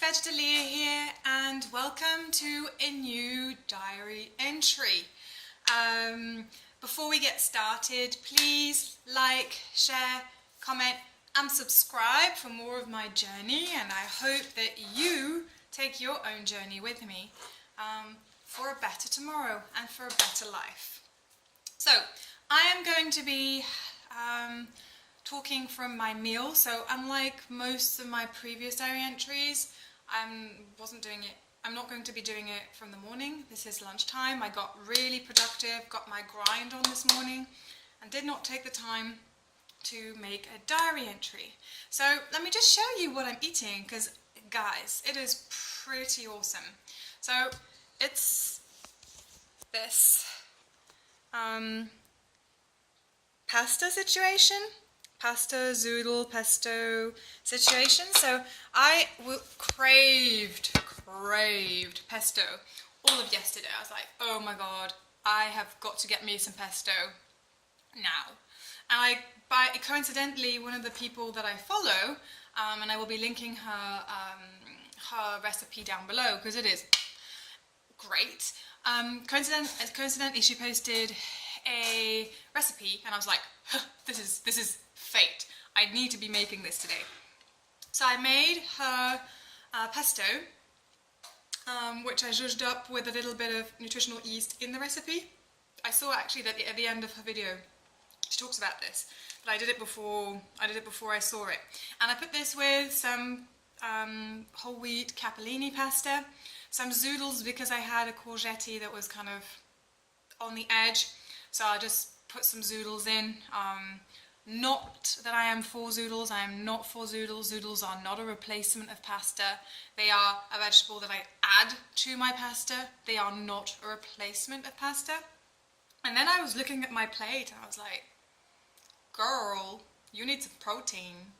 Vegetaleer here, and welcome to a new diary entry. Before we get started, please like, share, comment and subscribe for more of my journey, and I hope that you take your own journey with me for a better tomorrow and for a better life. So I am going to be talking from my meal. So unlike most of my previous diary entries, I'm not going to be doing it from the morning. This is lunchtime. I got really productive, got my grind on this morning, and did not take the time to make a diary entry. So let me just show you what I'm eating, because guys, it is pretty awesome. So it's this pasta situation. Pasta, zoodle, pesto situation. So I craved pesto all of yesterday. I was like, oh my god, I have got to get me some pesto now. And coincidentally, one of the people that I follow, and I will be linking her recipe down below because it is great. Coincidentally, she posted a recipe, and I was like, huh, this is fate. I need to be making this today. So I made her pesto, which I zhuzhed up with a little bit of nutritional yeast in the recipe. I saw actually that at the end of her video she talks about this, but I did it before I saw it. And I put this with some whole wheat capellini pasta, some zoodles because I had a courgette that was kind of on the edge, so I just put some zoodles in. Not that I am for zoodles, I am not for zoodles. Zoodles are not a replacement of pasta. They are a vegetable that I add to my pasta. They are not a replacement of pasta. And then I was looking at my plate and I was like, girl, you need some protein.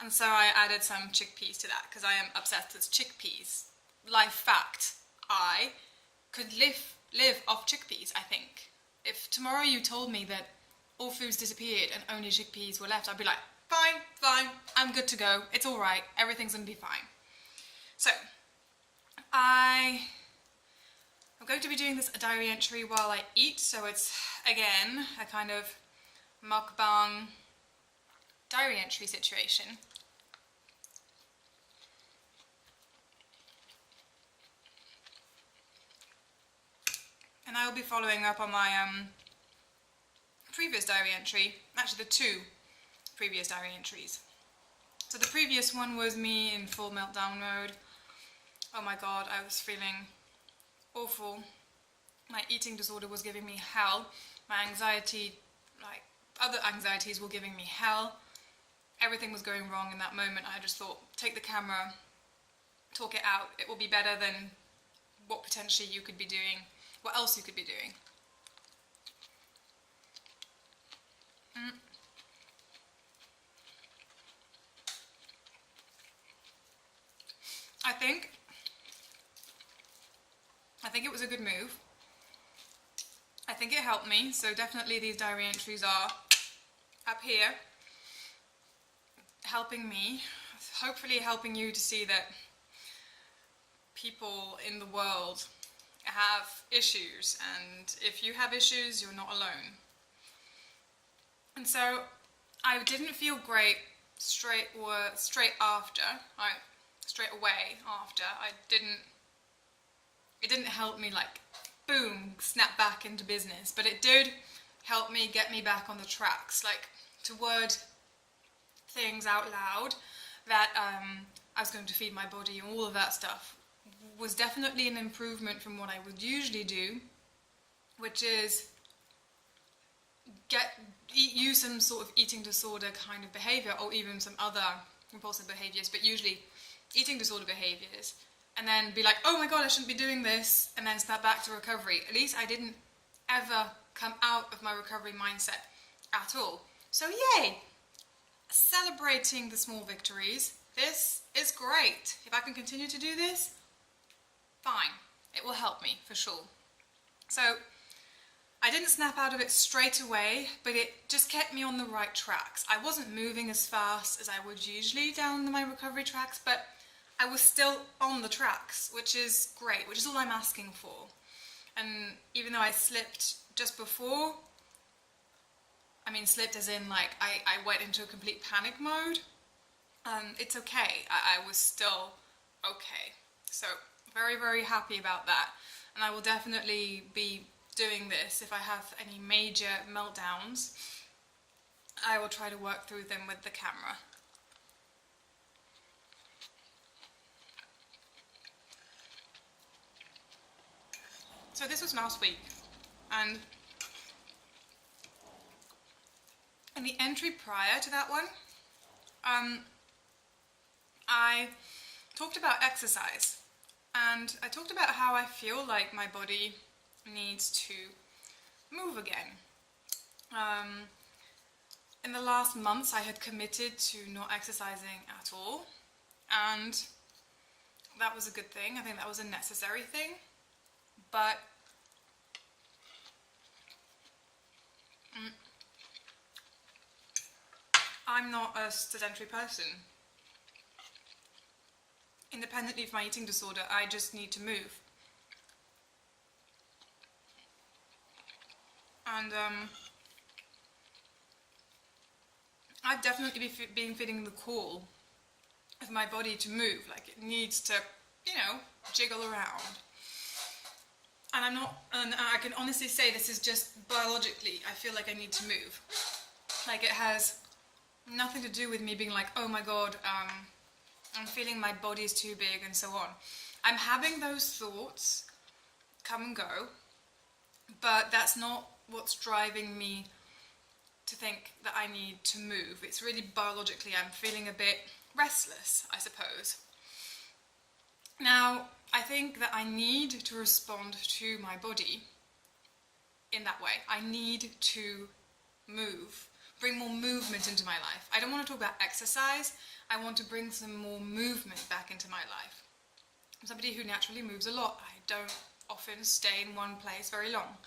And so I added some chickpeas to that because I am obsessed with chickpeas. Life fact, I could live off chickpeas, I think. If tomorrow you told me that all foods disappeared and only chickpeas were left, I'd be like, fine, I'm good to go, it's alright, everything's gonna be fine. So, I'm going to be doing this diary entry while I eat, so it's, again, a kind of mukbang diary entry situation. And I will be following up on my previous diary entry, actually the two previous diary entries. So the previous one was me in full meltdown mode. Oh my god, I was feeling awful. My eating disorder was giving me hell. My anxiety, like other anxieties, were giving me hell. Everything was going wrong in that moment. I just thought, take the camera, talk it out. It will be better than what potentially you could be doing, what else you could be doing. I think it was a good move. I think it helped me, so definitely these diary entries are up here helping me, hopefully helping you to see that people in the world have issues, and if you have issues, you're not alone. And so I didn't feel great straight away after. It didn't help me like, boom, snap back into business, but it did help me get me back on the tracks, like to word things out loud that I was going to feed my body and all of that stuff was definitely an improvement from what I would usually do, which is use some sort of eating disorder kind of behavior, or even some other compulsive behaviors, but usually eating disorder behaviors, and then be like, oh my god, I shouldn't be doing this, and then snap back to recovery. At least I didn't ever come out of my recovery mindset at all. So yay! Celebrating the small victories. This is great. If I can continue to do this, fine. It will help me, for sure. So, I didn't snap out of it straight away, but it just kept me on the right tracks. I wasn't moving as fast as I would usually down my recovery tracks, but I was still on the tracks, which is great, which is all I'm asking for. And even though I slipped just before, I mean slipped as in like I went into a complete panic mode, it's okay. I was still okay. So very, very happy about that. And I will definitely be doing this if I have any major meltdowns. I will try to work through them with the camera. So this was last week, and in the entry prior to that one, I talked about exercise, and I talked about how I feel like my body needs to move again. In the last months I had committed to not exercising at all, and that was a good thing. I think that was a necessary thing, but I'm not a sedentary person. Independently of my eating disorder, I just need to move. And I've definitely been feeling the call of my body to move, like it needs to, jiggle around. And I can honestly say this is just biologically, I feel like I need to move. Like it has nothing to do with me being like, oh my god, I'm feeling my body's too big and so on. I'm having those thoughts come and go, but that's not what's driving me to think that I need to move. It's really biologically, I'm feeling a bit restless, I suppose. Now, I think that I need to respond to my body in that way. I need to move, bring more movement into my life. I don't want to talk about exercise, I want to bring some more movement back into my life. I'm somebody who naturally moves a lot. I don't often stay in one place very long.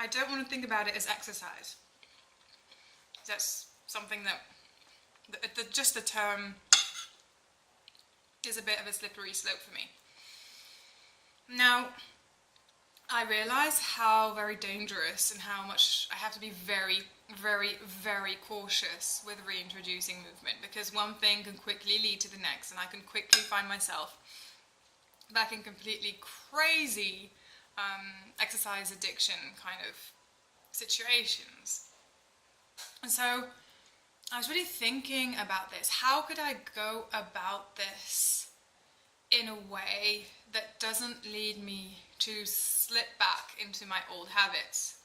I don't want to think about it as exercise. That's something that, just the term is a bit of a slippery slope for me. Now, I realise how very dangerous and how much I have to be very, very, very cautious with reintroducing movement, because one thing can quickly lead to the next, and I can quickly find myself back in completely crazy exercise addiction kind of situations. And so I was really thinking about this. How could I go about this in a way that doesn't lead me to slip back into my old habits?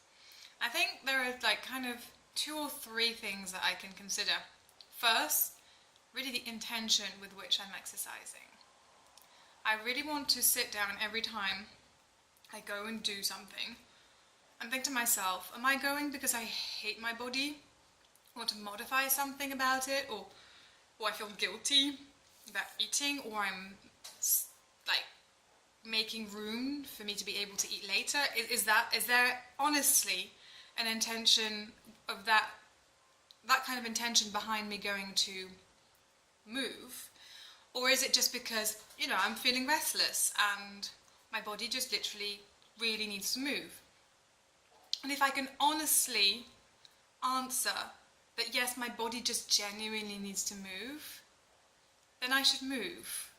I think there are like kind of 2 or 3 things that I can consider. First, really the intention with which I'm exercising. I really want to sit down every time I go and do something and think to myself, am I going because I hate my body, want to modify something about it, or I feel guilty about eating, or I'm like making room for me to be able to eat later? Is there honestly an intention of that kind of intention behind me going to move? Or is it just because, I'm feeling restless and my body just literally really needs to move? And if I can honestly answer that yes, my body just genuinely needs to move, then I should move.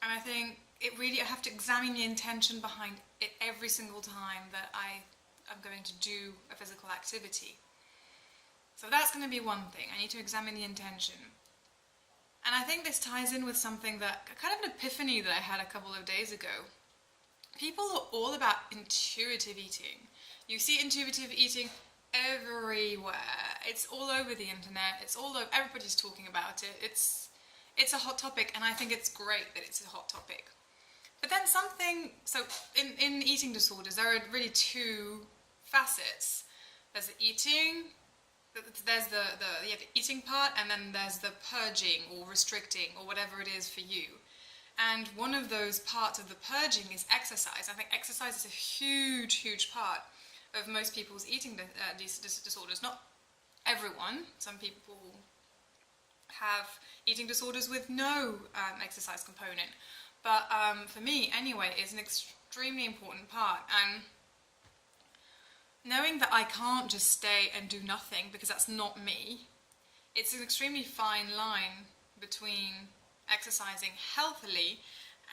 And I think I have to examine the intention behind it every single time that I am going to do a physical activity. So that's going to be one thing. I need to examine the intention. And I think this ties in with something kind of an epiphany that I had a couple of days ago. People are all about intuitive eating. You see intuitive eating everywhere. It's all over the internet. Everybody's talking about it. It's a hot topic, and I think it's great that it's a hot topic. But then in eating disorders, there are really 2 facets. There's the eating. There's the eating part, and then there's the purging or restricting or whatever it is for you. And one of those parts of the purging is exercise. I think exercise is a huge, huge part of most people's eating disorders. Not everyone. Some people have eating disorders with no exercise component. But for me, anyway, it's an extremely important part. And knowing that I can't just stay and do nothing, because that's not me, it's an extremely fine line between exercising healthily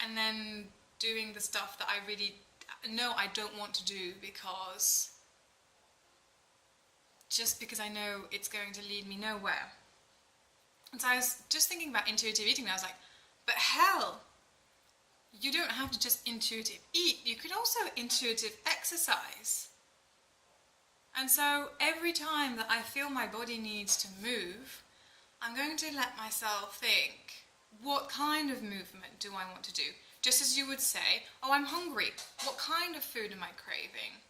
and then doing the stuff that I really know I don't want to do because I know it's going to lead me nowhere. And so I was just thinking about intuitive eating and I was like, but hell, you don't have to just intuitive eat, you could also intuitive exercise. And so every time that I feel my body needs to move, I'm going to let myself think, what kind of movement do I want to do? Just as you would say, oh, I'm hungry. What kind of food am I craving?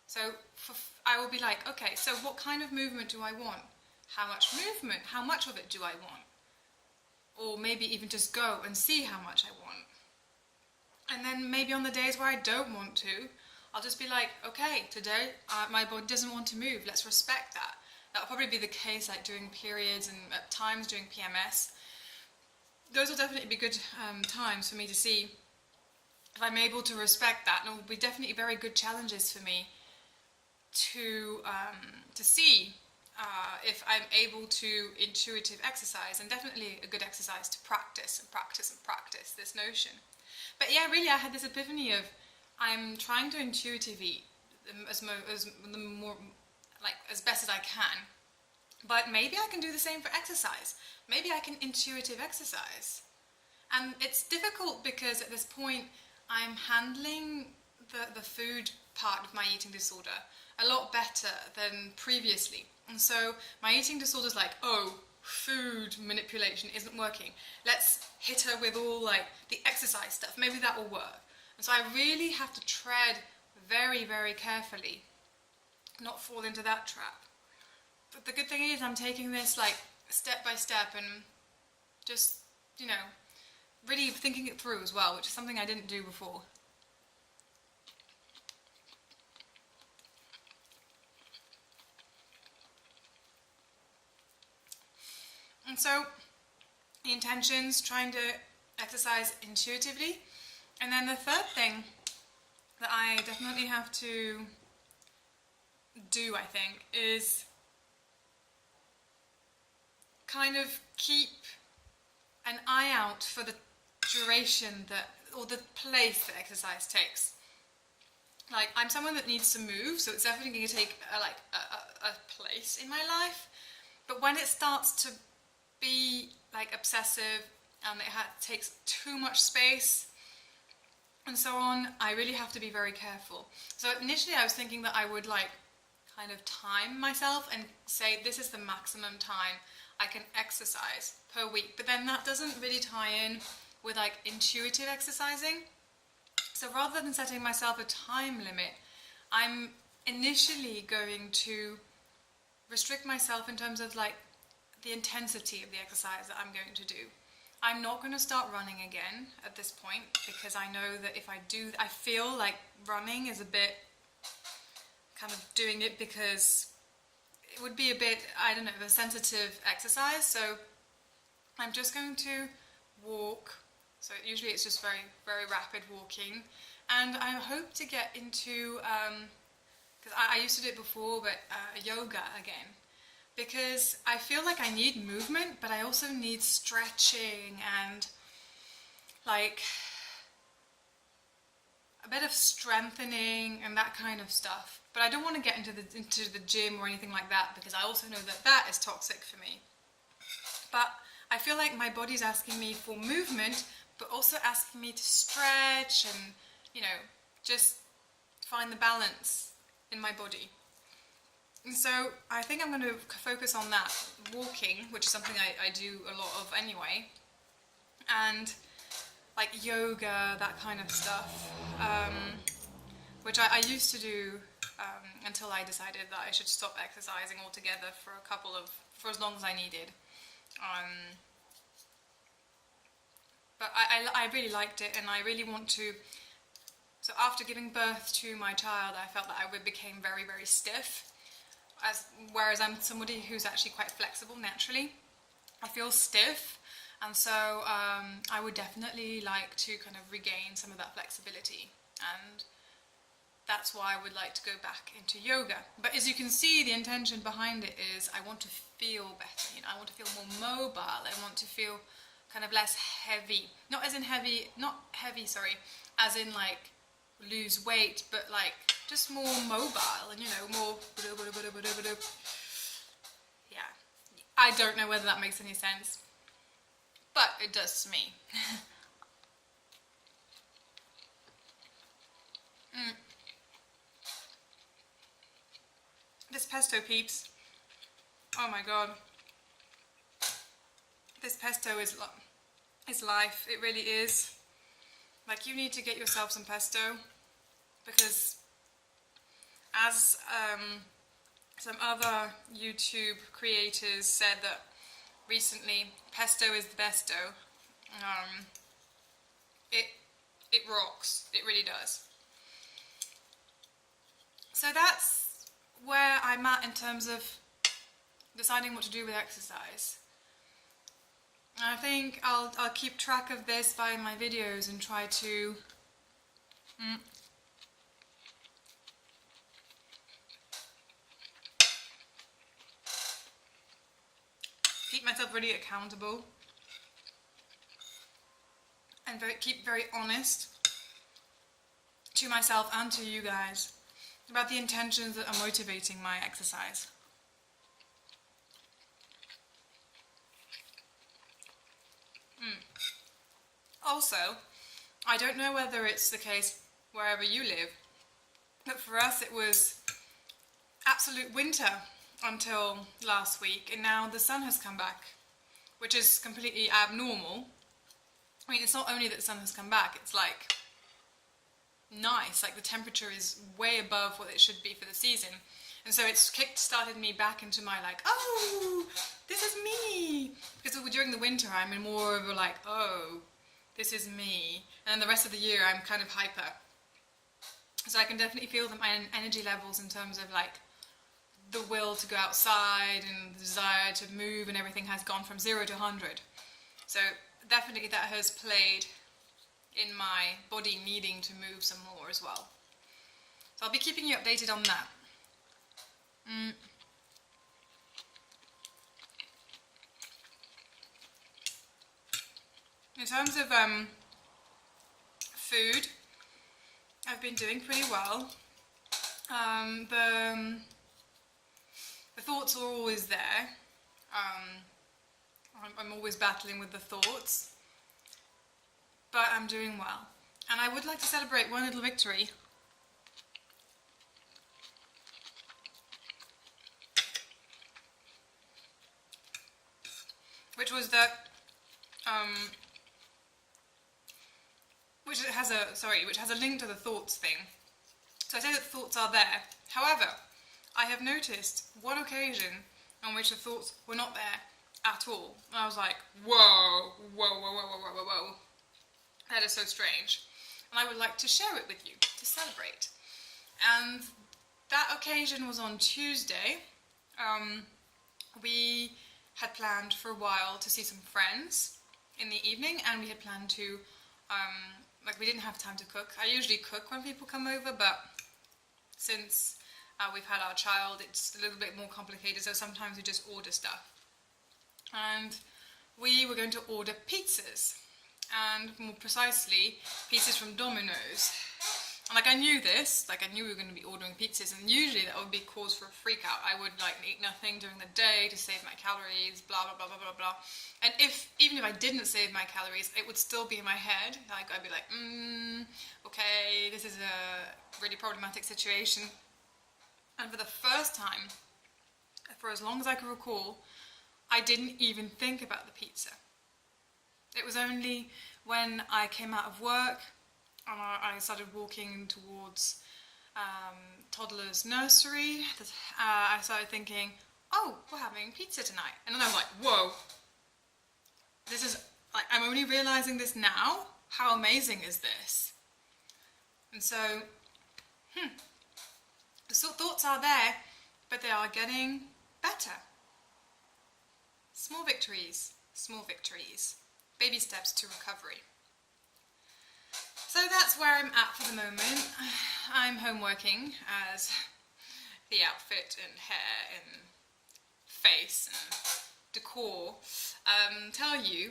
So I will be like, okay, so what kind of movement do I want? How much movement? How much of it do I want? Or maybe even just go and see how much I want. And then maybe on the days where I don't want to, I'll just be like, okay, today my body doesn't want to move. Let's respect that. That'll probably be the case like during periods and at times during PMS. Those will definitely be good times for me to see if I'm able to respect that. And it will be definitely very good challenges for me to see if I'm able to intuitive exercise, and definitely a good exercise to practice and practice and practice this notion. But yeah, really, I had this epiphany of I'm trying to intuitively eat as best as I can, but maybe I can do the same for exercise. Maybe I can intuitive exercise. And it's difficult because at this point I'm handling the food part of my eating disorder a lot better than previously. And so my eating disorder is like, oh, food manipulation isn't working. Let's hit her with all like the exercise stuff. Maybe that will work. And so I really have to tread very, very carefully, not fall into that trap. But the good thing is I'm taking this like step by step and just, you know, really thinking it through as well, which is something I didn't do before. And so the intentions, trying to exercise intuitively. And then the third thing that I definitely have to do, I think, is kind of keep an eye out for the duration or the place that exercise takes. Like, I'm someone that needs to move, so it's definitely going to take a place in my life. But when it starts to be like obsessive and it takes too much space and so on, I really have to be very careful. So initially I was thinking that I would like kind of time myself and say this is the maximum time I can exercise per week, but then that doesn't really tie in with like intuitive exercising. So rather than setting myself a time limit, I'm initially going to restrict myself in terms of like the intensity of the exercise that I'm going to do. I'm not going to start running again at this point because I know that if I do, I feel like running is a bit kind of doing it because it would be a bit, I don't know, a sensitive exercise. So I'm just going to walk. So usually it's just very, very rapid walking. And I hope to get into, because I used to do it before, but yoga again. Because I feel like I need movement, but I also need stretching and like a bit of strengthening and that kind of stuff. But I don't want to get into the gym or anything like that because I also know that that is toxic for me. But I feel like my body's asking me for movement, but also asking me to stretch and, you know, just find the balance in my body. And so I think I'm going to focus on that, walking, which is something I do a lot of anyway, and like yoga, that kind of stuff, which I used to do until I decided that I should stop exercising altogether for as long as I needed. But I really liked it, and I really want to. So after giving birth to my child, I felt that I became very, very stiff. Whereas I'm somebody who's actually quite flexible naturally. I feel stiff, and so I would definitely like to kind of regain some of that flexibility, and that's why I would like to go back into yoga. But as you can see, the intention behind it is I want to feel better, you know, I want to feel more mobile, I want to feel kind of less heavy, not as in heavy, as in like lose weight, but like just more mobile and, you know, more, yeah. I don't know whether that makes any sense, but it does to me. This pesto, peeps, oh my god, this pesto is life, it really is. Like, you need to get yourself some pesto, because as some other YouTube creators said that recently, pesto is the besto. It rocks, it really does. So that's where I'm at in terms of deciding what to do with exercise. I think I'll keep track of this by my videos and try to keep myself really accountable and keep very honest to myself and to you guys about the intentions that are motivating my exercise. Also, I don't know whether it's the case wherever you live, but for us it was absolute winter until last week, and now the sun has come back, which is completely abnormal. I mean, it's not only that the sun has come back, it's like nice, like the temperature is way above what it should be for the season. And so it's started me back into my like, oh, this is me. Because during the winter I'm in more of a like, oh, this is me. And then the rest of the year I'm kind of hyper. So I can definitely feel that my energy levels in terms of like the will to go outside and the desire to move and everything has gone from 0 to 100. So definitely that has played in my body needing to move some more as well. So I'll be keeping you updated on that. In terms of food, I've been doing pretty well. The thoughts are always there. I'm always battling with the thoughts, but I'm doing well. And I would like to celebrate one little victory. Which was that, which has a link to the thoughts thing. So I say that thoughts are there. However, I have noticed one occasion on which the thoughts were not there at all. And I was like, whoa, whoa, whoa, whoa, whoa, whoa, whoa, whoa. That is so strange. And I would like to share it with you, to celebrate. And that occasion was on Tuesday. We had planned for a while to see some friends in the evening, and we had planned to, we didn't have time to cook. I usually cook when people come over, but since we've had our child, it's a little bit more complicated, so sometimes we just order stuff. And we were going to order pizzas, and more precisely, pizzas from Domino's. And I knew this, I knew we were going to be ordering pizzas, and usually that would be cause for a freak out. I would eat nothing during the day to save my calories, blah blah blah blah blah blah. And even if I didn't save my calories, it would still be in my head. I'd be like, okay, this is a really problematic situation. And for the first time, for as long as I can recall, I didn't even think about the pizza. It was only when I came out of work and I started walking towards toddler's nursery, I started thinking, oh, we're having pizza tonight. And then I was like, whoa, this is, I'm only realising this now? How amazing is this? And so, the thoughts are there, but they are getting better. Small victories, small victories. Baby steps to recovery. So that's where I'm at for the moment. I'm home working as the outfit and hair and face and decor tell you,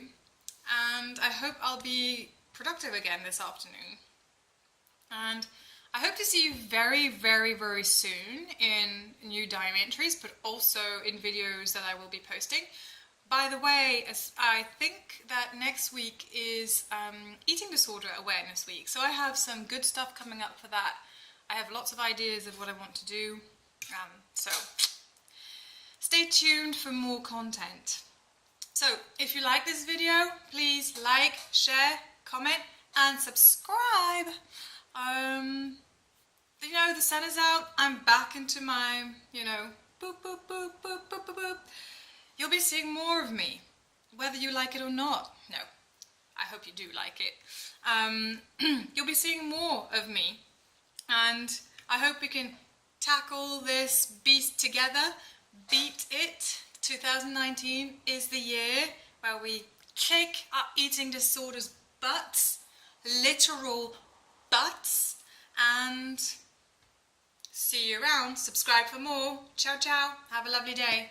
and I hope I'll be productive again this afternoon. And I hope to see you very, very, very soon in new diary entries, but also in videos that I will be posting. By the way, I think that next week is Eating Disorder Awareness Week, so I have some good stuff coming up for that. I have lots of ideas of what I want to do, so stay tuned for more content. So if you like this video, please like, share, comment and subscribe. You know, the sun is out, I'm back into my, you know, boop, boop, boop, boop, boop, boop, boop. You'll be seeing more of me, whether you like it or not. No, I hope you do like it. You'll be seeing more of me, and I hope we can tackle this beast together, beat it. 2019 is the year where we kick our eating disorders butts, literal butts, and see you around. Subscribe for more. Ciao, ciao. Have a lovely day.